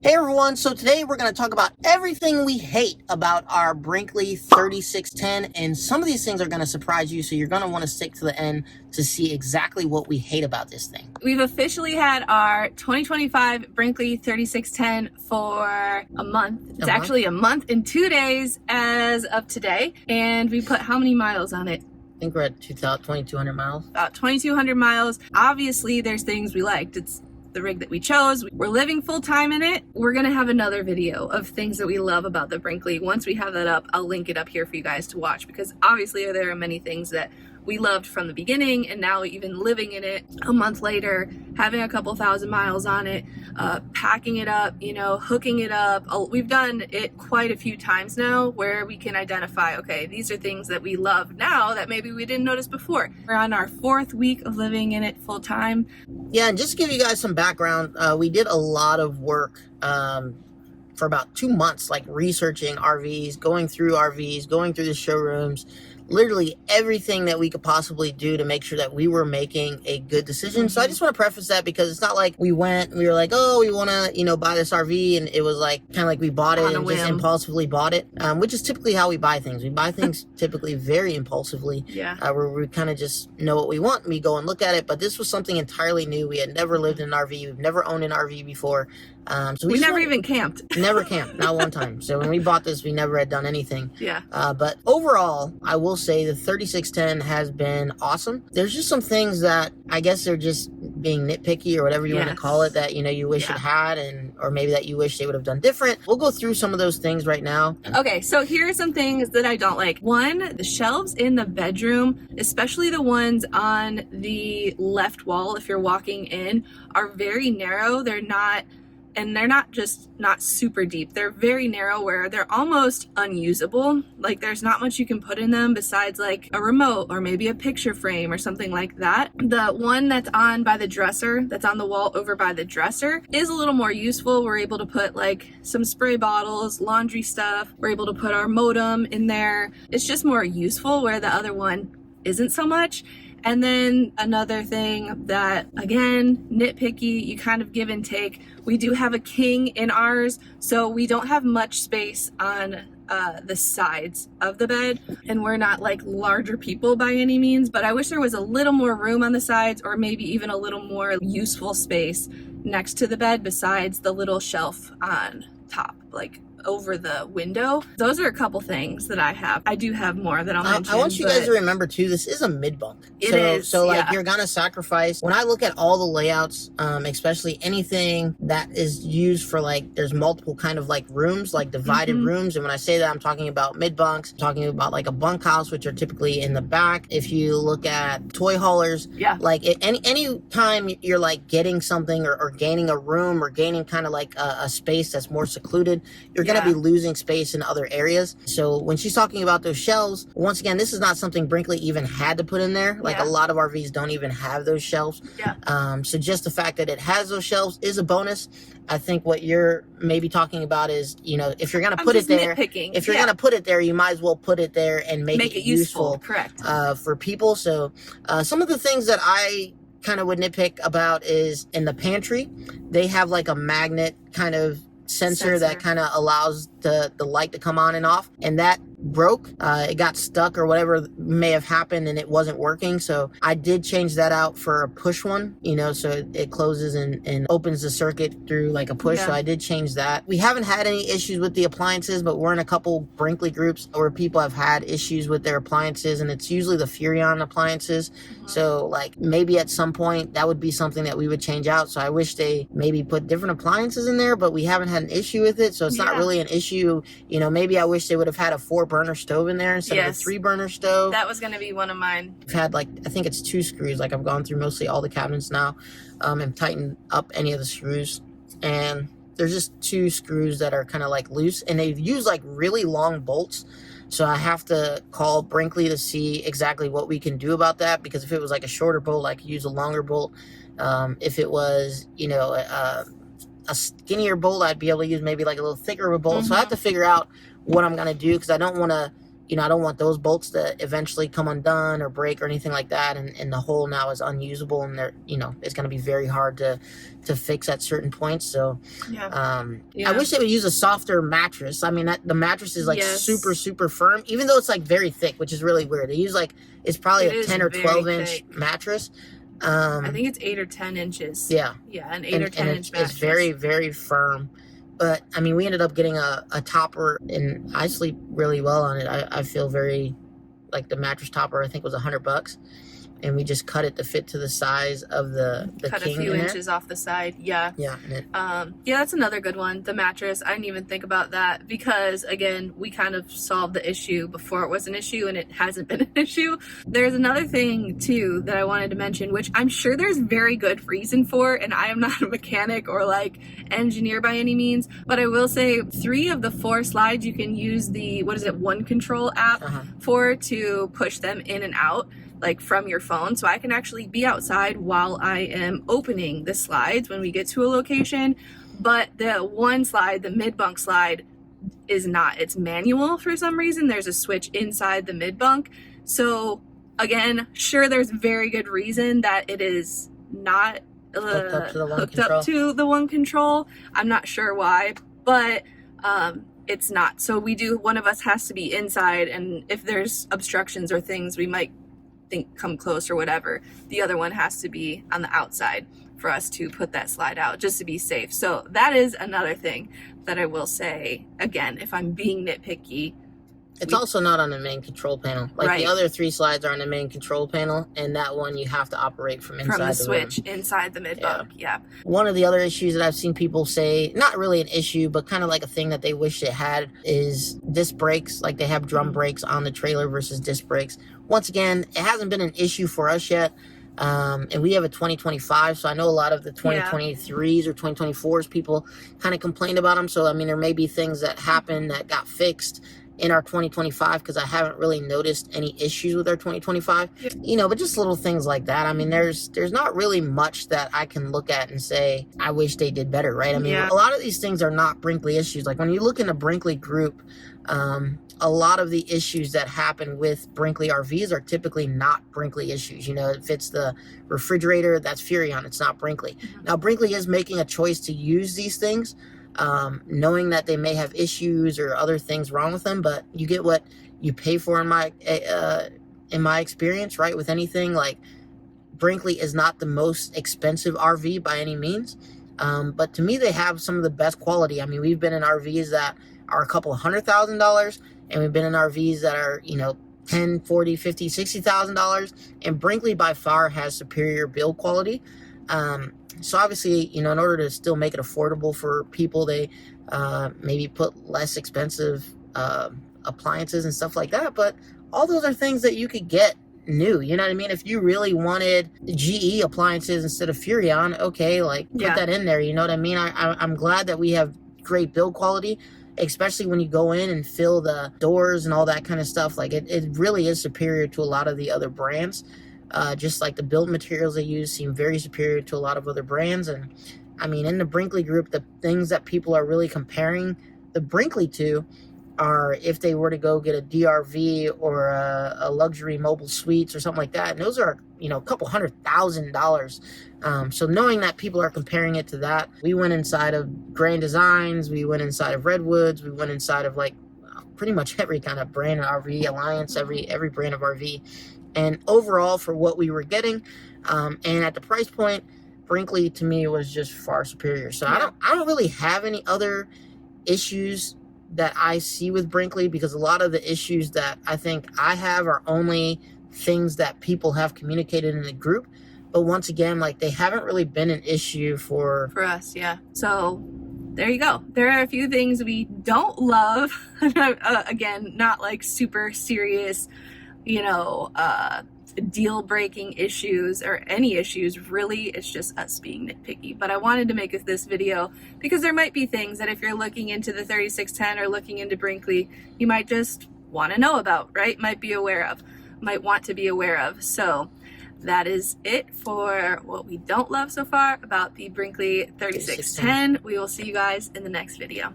Hey everyone, so today we're going to talk about everything we hate about our Brinkley 3610, and some of these things are going to surprise you, so you're going to want to stick to the end to see exactly what we hate about this thing. We've officially had our 2025 Brinkley 3610 for a month. It's actually a month and 2 days as of today, and we put how many miles on it? I think we're at 2,200 miles. About 2,200 miles. Obviously, there's things we liked. It's the rig that we chose. We're living full time in it. We're gonna have another video of things that we love about the Brinkley. Once we have that up, I'll link it up here for you guys to watch, because obviously there are many things that we loved from the beginning, and now even living in it a month later, having a couple thousand miles on it, packing it up, hooking it up. We've done it quite a few times now where we can identify, okay, these are things that we love now that maybe we didn't notice before. We're on our 4th week of living in it full time. Yeah, and just to give you guys some background, we did a lot of work for about 2 months, like researching RVs, going through the showrooms, literally everything that we could possibly do to make sure that we were making a good decision. So I just want to preface that, because it's not like we were like, oh, we want to, buy this RV, and it was like kind of like we bought it and just impulsively bought it, which is typically how we buy things. We buy things typically very impulsively, where we kind of just know what we want and we go and look at it. But this was something entirely new. We had never lived in an RV. We've never owned an RV before. So we never even camped. Never camped, not one time. So when we bought this, we never had done anything. Yeah. But overall, I will say the 3610 has been awesome. There's just some things that I guess they're just being nitpicky or whatever you want to call it, that you wish it had, or maybe that you wish they would have done different. We'll go through some of those things right now. Okay, so here are some things that I don't like. One, the shelves in the bedroom, especially the ones on the left wall if you're walking in, are very narrow. They're not just not super deep. They're very narrow, where they're almost unusable. Like, there's not much you can put in them besides like a remote or maybe a picture frame or something like that. The one that's on by the dresser, that's on the wall over by the dresser, is a little more useful. We're able to put like some spray bottles, laundry stuff. We're able to put our modem in there. It's just more useful, where the other one isn't so much. And then another thing that, again, nitpicky, you kind of give and take. We do have a king in ours, so we don't have much space on the sides of the bed, and we're not like larger people by any means, but I wish there was a little more room on the sides, or maybe even a little more useful space next to the bed besides the little shelf on top, like over the window. Those are a couple things that I have. I do have more that I'll mention. I want you guys to remember too, this is a mid bunk. So you're gonna sacrifice. When I look at all the layouts, especially anything that is used for like, there's multiple kind of like rooms, like divided rooms. And when I say that, I'm talking about mid bunks, I'm talking about like a bunkhouse, which are typically in the back. If you look at toy haulers, like any time you're like getting something or gaining a room or gaining kind of like a space that's more secluded, you're going to be losing space in other areas. So when she's talking about those shelves, once again, this is not something Brinkley even had to put in there. Like a lot of RVs don't even have those shelves. So just the fact that it has those shelves is a bonus. I think what you're maybe talking about is, if you're going to put it there, if you're going to put it there, you might as well put it there and make it useful. Correct. For people. So some of the things that I kind of would nitpick about is in the pantry, they have like a magnet kind of sensor that kind of allows the light to come on and off, and that broke. It got stuck or whatever may have happened, and it wasn't working. So I did change that out for a push one, so it closes and opens the circuit through like a push. So I did change that. We haven't had any issues with the appliances, but we're in a couple Brinkley groups where people have had issues with their appliances, and it's usually the Furrion appliances. So like maybe at some point that would be something that we would change out. So I wish they maybe put different appliances in there, but we haven't had an issue with it. So it's not really an issue. Maybe I wish they would have had a 4-burner stove in there instead of a 3-burner stove. That was going to be one of mine. I've had I think it's 2 screws. Like I've gone through mostly all the cabinets now, and tightened up any of the screws, and there's just 2 screws that are kind of like loose, and they've used like really long bolts. So I have to call Brinkley to see exactly what we can do about that, because if it was like a shorter bolt, I could use a longer bolt. If it was, a skinnier bolt, I'd be able to use maybe like a little thicker of a bolt. So I have to figure out what I'm going to do, because I don't want to, you know, I don't want those bolts to eventually come undone or break or anything like that, and the hole now is unusable, and they're, you know, it's going to be very hard to fix at certain points. So I wish they would use a softer mattress. I mean, the mattress is like super firm, even though it's like very thick, which is really weird. They use like, it's probably a 10 or 12 inch mattress. I think it's 8 or 10 inches. Yeah, an 8 or 10 inch mattress. It's very firm. But I mean, we ended up getting a topper, and I sleep really well on it. I feel very, like, the mattress topper I think was $100, and we just cut it to fit to the size of the cut king a few in inches there. off the side. Yeah. Yeah. That's another good one. The mattress. I didn't even think about that because, again, we kind of solved the issue before it was an issue, and it hasn't been an issue. There's another thing too that I wanted to mention, which I'm sure there's very good reason for, and I am not a mechanic or like engineer by any means, but I will say 3 of the 4 slides you can use the One Control app for to push them in and out, like from your phone. So I can actually be outside while I am opening the slides when we get to a location. But the one slide, the mid bunk slide, is not. It's manual for some reason. There's a switch inside the mid bunk. So again, sure, there's very good reason that it is not hooked up to the One Control. I'm not sure why, but it's not. So one of us has to be inside, and if there's obstructions or things we might think come close or whatever, the other one has to be on the outside for us to put that slide out, just to be safe. So that is another thing that I will say, again, if I'm being nitpicky. It's also not on the main control panel. Like the other 3 slides are on the main control panel, and that one you have to operate from inside the switch room. Inside the mid bunk. Yeah. One of the other issues that I've seen people say, not really an issue, but kind of like a thing that they wish it had, is disc brakes. Like they have drum brakes on the trailer versus disc brakes. Once again, it hasn't been an issue for us yet. And we have a 2025, so I know a lot of the 2023s or 2024s people kind of complained about them. So I mean, there may be things that happened that got fixed in our 2025, because I haven't really noticed any issues with our 2025. You know, but just little things like that. I mean, there's not really much that I can look at and say I wish they did better, right? I mean, a lot of these things are not Brinkley issues. Like when you look in the Brinkley group, a lot of the issues that happen with Brinkley RVs are typically not Brinkley issues. You know, if it's the refrigerator, that's Furrion, it's not Brinkley. Now, Brinkley is making a choice to use these things, knowing that they may have issues or other things wrong with them, but you get what you pay for in my experience, right? With anything, like, Brinkley is not the most expensive RV by any means, but to me, they have some of the best quality. I mean, we've been in RVs that are a couple $100,000, and we've been in RVs that are, you know, $10,000, $40,000, $50,000, $60,000, and Brinkley by far has superior build quality. So obviously, you know, in order to still make it affordable for people, they maybe put less expensive appliances and stuff like that. But all those are things that you could get new. You know what I mean? If you really wanted GE appliances instead of Furrion, okay, like put that in there. You know what I mean? I'm glad that we have great build quality, especially when you go in and fill the doors and all that kind of stuff. Like it really is superior to a lot of the other brands. Just like the build materials they use seem very superior to a lot of other brands. And I mean, in the Brinkley group, the things that people are really comparing the Brinkley to are if they were to go get a DRV or a luxury mobile suites or something like that. And those are, you know, a couple $100,000. So knowing that people are comparing it to that, we went inside of Grand Designs, we went inside of Redwoods, we went inside of like pretty much every kind of brand of RV, Alliance, every brand of RV. And overall, for what we were getting, and at the price point, Brinkley to me was just far superior. So I don't really have any other issues that I see with Brinkley, because a lot of the issues that I think I have are only things that people have communicated in the group. But once again, like, they haven't really been an issue for us. Yeah. So there you go. There are a few things we don't love. Again, not like super serious, you know, deal breaking issues or any issues. Really, it's just us being nitpicky. But I wanted to make this video because there might be things that if you're looking into the 3610 or looking into Brinkley, you might just want to know about, right? Might want to be aware of. So that is it for what we don't love so far about the Brinkley 3610. We will see you guys in the next video.